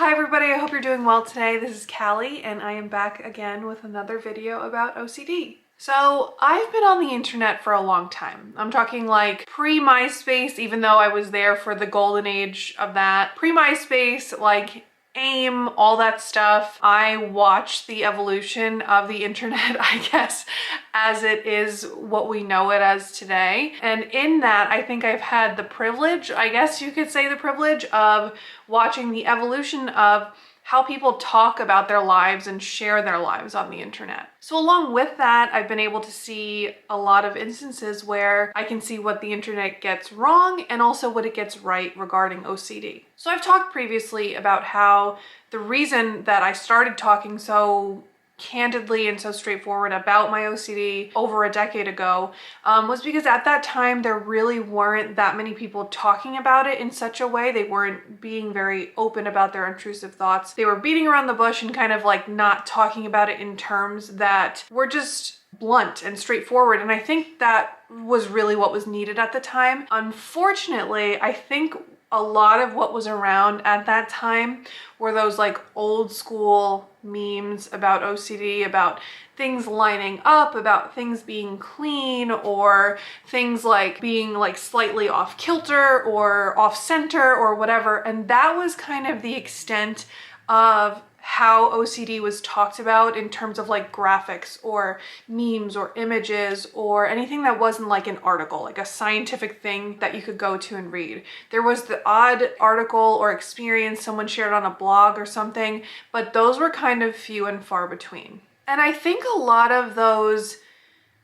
Hi everybody, I hope you're doing well today. This is Callie and I am back again with another video about OCD. So I've been on the internet for a long time. I'm talking like pre-MySpace, even though I was there for the golden age of that. Pre-MySpace, like AIM, all that stuff. I watched the evolution of the internet, I guess, as it is what we know it as today. And in that, I think I've had the privilege, I guess you could say the privilege, of watching the evolution of how people talk about their lives and share their lives on the internet. So along with that, I've been able to see a lot of instances where I can see what the internet gets wrong and also what it gets right regarding OCD. So I've talked previously about how the reason that I started talking so candidly and so straightforward about my OCD over a decade ago was because at that time there really weren't that many people talking about it in such a way. They weren't being very open about their intrusive thoughts. They were beating around the bush and kind of like not talking about it in terms that were just blunt and straightforward. And I think that was really what was needed at the time. Unfortunately, I think a lot of what was around at that time were those like old school memes about OCD, about things lining up, about things being clean, or things like being like slightly off kilter or off center or whatever. And that was kind of the extent of how OCD was talked about in terms of like graphics or memes or images or anything that wasn't like an article, like a scientific thing that you could go to and read. There was the odd article or experience someone shared on a blog or something, but those were kind of few and far between. And I think a lot of those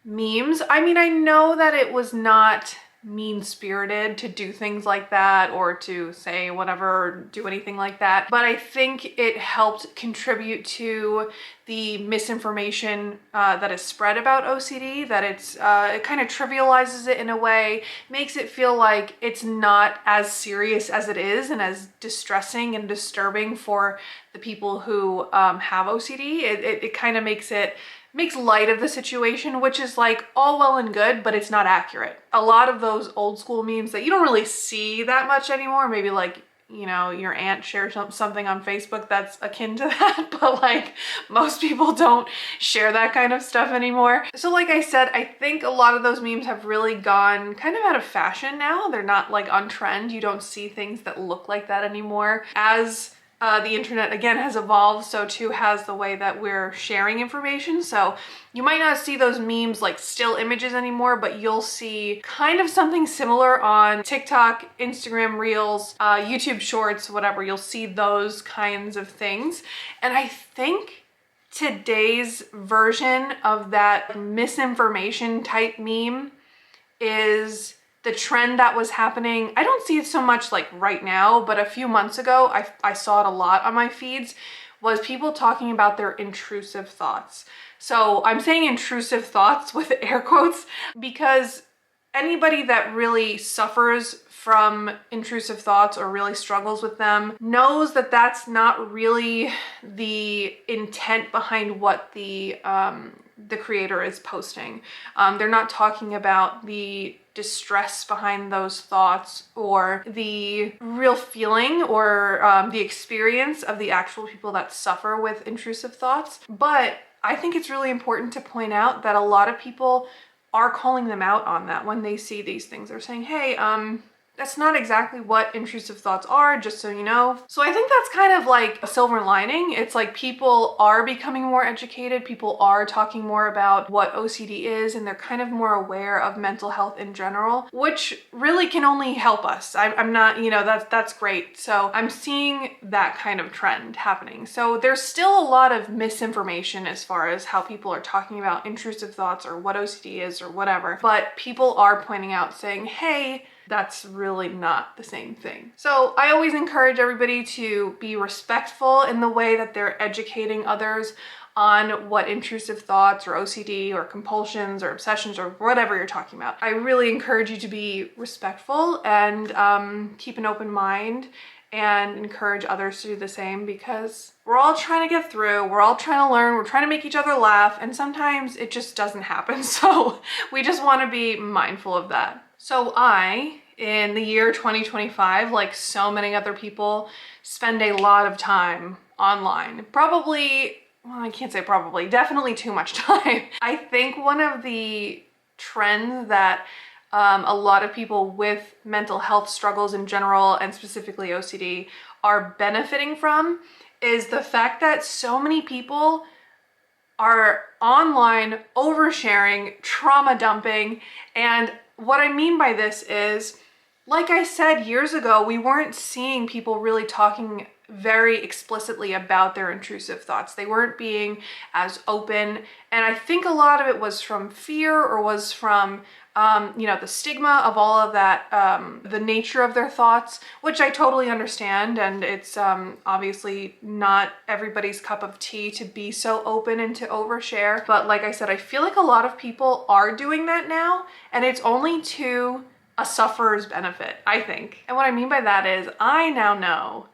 memes, I mean, I know that it was not mean-spirited to do things like that or to say whatever or do anything like that, but I think it helped contribute to the misinformation that is spread about OCD, that it kind of trivializes it in a way, makes it feel like it's not as serious as it is and as distressing and disturbing for the people who have OCD. It kind of makes light of the situation, which is like all well and good, but it's not accurate. A lot of those old school memes that you don't really see that much anymore, maybe like, you know, your aunt shares something on Facebook that's akin to that, but like most people don't share that kind of stuff anymore. So like I said, I think a lot of those memes have really gone kind of out of fashion now. They're not like on trend. You don't see things that look like that anymore. As the internet again has evolved, so too has the way that we're sharing information. So you might not see those memes like still images anymore, but you'll see kind of something similar on TikTok, Instagram Reels, YouTube Shorts, whatever. You'll see those kinds of things. And I think today's version of that misinformation type meme is the trend that was happening. I don't see it so much like right now, but a few months ago, I saw it a lot on my feeds, was people talking about their intrusive thoughts. So I'm saying intrusive thoughts with air quotes because anybody that really suffers from intrusive thoughts or really struggles with them knows that that's not really the intent behind what the creator is posting. They're not talking about the distress behind those thoughts or the real feeling or the experience of the actual people that suffer with intrusive thoughts. But I think it's really important to point out that a lot of people are calling them out on that when they see these things. They're saying, hey, that's not exactly what intrusive thoughts are, just so you know. So I think that's kind of like a silver lining. It's like people are becoming more educated, people are talking more about what OCD is, and they're kind of more aware of mental health in general, which really can only help us. I'm not, you know, that's great. So I'm seeing that kind of trend happening. So there's still a lot of misinformation as far as how people are talking about intrusive thoughts or what OCD is or whatever, but people are pointing out saying, hey, that's really not the same thing. So I always encourage everybody to be respectful in the way that they're educating others on what intrusive thoughts or OCD or compulsions or obsessions or whatever you're talking about. I really encourage you to be respectful and keep an open mind and encourage others to do the same, because we're all trying to get through, we're all trying to learn, we're trying to make each other laugh, and sometimes it just doesn't happen. So we just want to be mindful of that. So I in the year 2025, like so many other people, spend a lot of time online. Probably, well, I can't say probably, definitely too much time. I think one of the trends that a lot of people with mental health struggles in general, and specifically OCD, are benefiting from is the fact that so many people are online oversharing, trauma dumping. And what I mean by this is, like I said years ago, we weren't seeing people really talking very explicitly about their intrusive thoughts. They weren't being as open. And I think a lot of it was from fear, or was from the stigma of all of that, the nature of their thoughts, which I totally understand. And it's obviously not everybody's cup of tea to be so open and to overshare. But like I said, I feel like a lot of people are doing that now, and it's only to a sufferer's benefit, I think. And what I mean by that is, I now know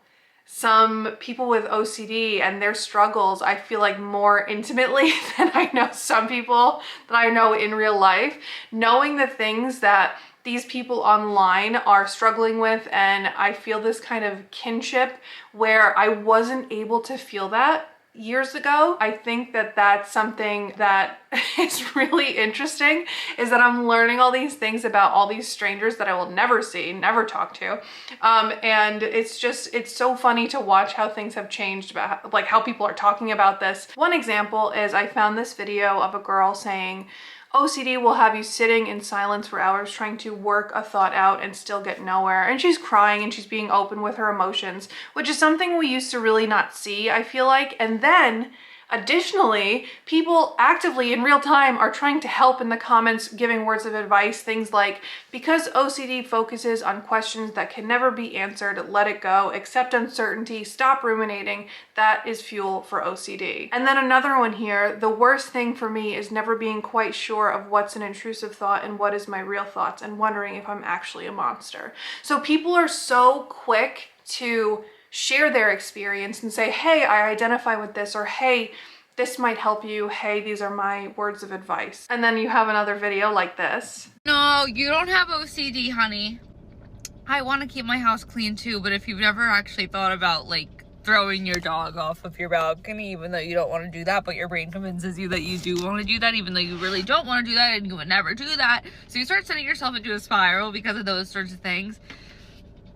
some people with OCD and their struggles, I feel like, more intimately than I know some people that I know in real life. Knowing the things that these people online are struggling with, and I feel this kind of kinship where I wasn't able to feel that years ago. I think that that's something that is really interesting, is that I'm learning all these things about all these strangers that I will never see, never talk to. And it's so funny to watch how things have changed, about like how people are talking about this. One example is, I found this video of a girl saying, OCD will have you sitting in silence for hours trying to work a thought out and still get nowhere. And she's crying and she's being open with her emotions, which is something we used to really not see, I feel like. And then additionally, people actively in real time are trying to help in the comments, giving words of advice, things like, because OCD focuses on questions that can never be answered, let it go, accept uncertainty, stop ruminating, that is fuel for OCD. And then another one here, the worst thing for me is never being quite sure of what's an intrusive thought and what is my real thoughts, and wondering if I'm actually a monster. So people are so quick to share their experience and say, hey, I identify with this, or hey, this might help you, hey, these are my words of advice. And then you have another video like this. No, you don't have OCD, honey. I want to keep my house clean too, but if you've never actually thought about like throwing your dog off of your balcony, even though you don't want to do that, but your brain convinces you that you do want to do that, even though you really don't want to do that and you would never do that, so you start sending yourself into a spiral because of those sorts of things.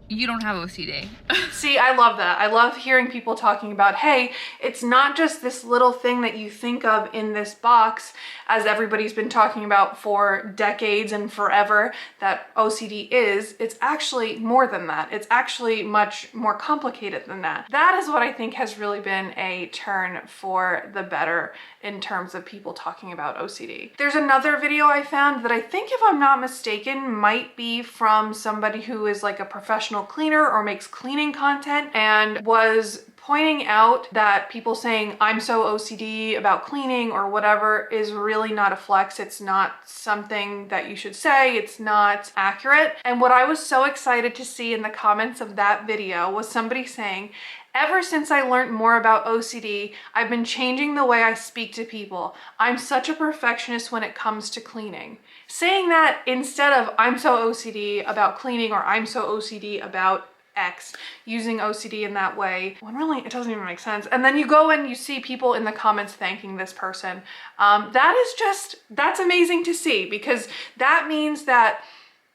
You don't have OCD. See, I love that. I love hearing people talking about, hey, it's not just this little thing that you think of in this box, as everybody's been talking about for decades and forever, that OCD is. It's actually more than that. It's actually much more complicated than that. That is what I think has really been a turn for the better in terms of people talking about OCD. There's another video I found that I think, if I'm not mistaken, might be from somebody who is like a professional cleaner or makes cleaning content, and was pointing out that people saying I'm so OCD about cleaning or whatever is really not a flex. It's not something that you should say. It's not accurate. And what I was so excited to see in the comments of that video was somebody saying, ever since I learned more about OCD, I've been changing the way I speak to people. I'm such a perfectionist when it comes to cleaning. Saying that instead of I'm so OCD about cleaning, or I'm so OCD about X, using OCD in that way, when really it doesn't even make sense. And then you go and you see people in the comments thanking this person. That's amazing to see, because that means that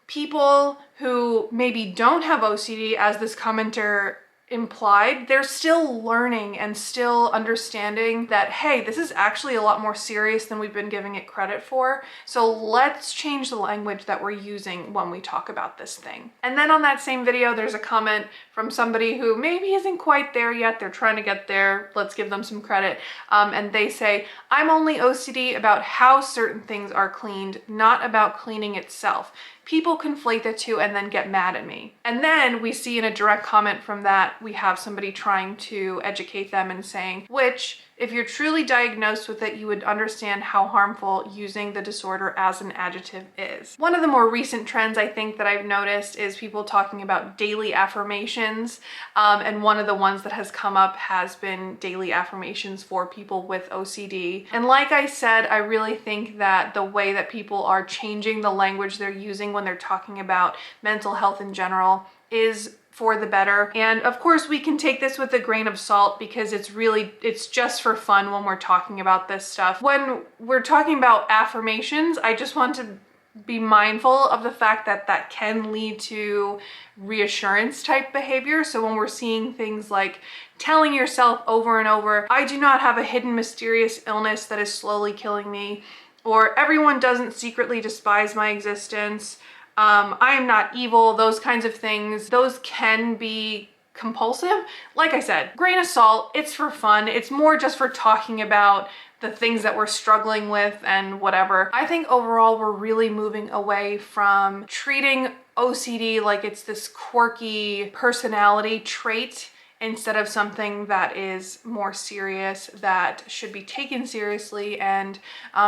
people who maybe don't have OCD, as this commenter implied, they're still learning and still understanding that, hey, this is actually a lot more serious than we've been giving it credit for. So let's change the language that we're using when we talk about this thing. And then on that same video, there's a comment from somebody who maybe isn't quite there yet. They're trying to get there. Let's give them some credit. And they say, I'm only OCD about how certain things are cleaned, not about cleaning itself. People conflate the two and then get mad at me. And then we see in a direct comment from that, we have somebody trying to educate them and saying, which, if you're truly diagnosed with it, you would understand how harmful using the disorder as an adjective is. One of the more recent trends I think that I've noticed is people talking about daily affirmations. And one of the ones that has come up has been daily affirmations for people with OCD. And like I said, I really think that the way that people are changing the language they're using using when they're talking about mental health in general is for the better. And of course we can take this with a grain of salt because it's just for fun when we're talking about this stuff. When we're talking about affirmations, I just want to be mindful of the fact that that can lead to reassurance type behavior. So when we're seeing things like telling yourself over and over, I do not have a hidden mysterious illness that is slowly killing me, or everyone doesn't secretly despise my existence, I am not evil, those kinds of things, those can be compulsive. Like I said, grain of salt, it's for fun. It's more just for talking about the things that we're struggling with and whatever. I think overall we're really moving away from treating OCD like it's this quirky personality trait instead of something that is more serious, that should be taken seriously and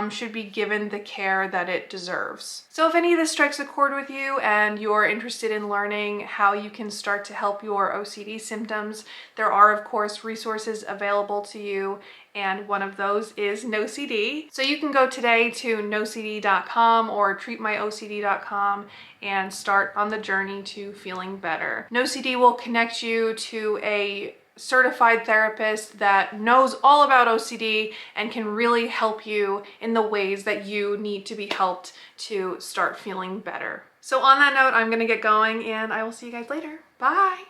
should be given the care that it deserves. So if any of this strikes a chord with you and you're interested in learning how you can start to help your OCD symptoms, there are of course resources available to you, and one of those is NOCD. So you can go today to NOCD.com or treatmyocd.com and start on the journey to feeling better. NOCD will connect you to a certified therapist that knows all about OCD and can really help you in the ways that you need to be helped to start feeling better. So on that note, I'm gonna get going and I will see you guys later. Bye.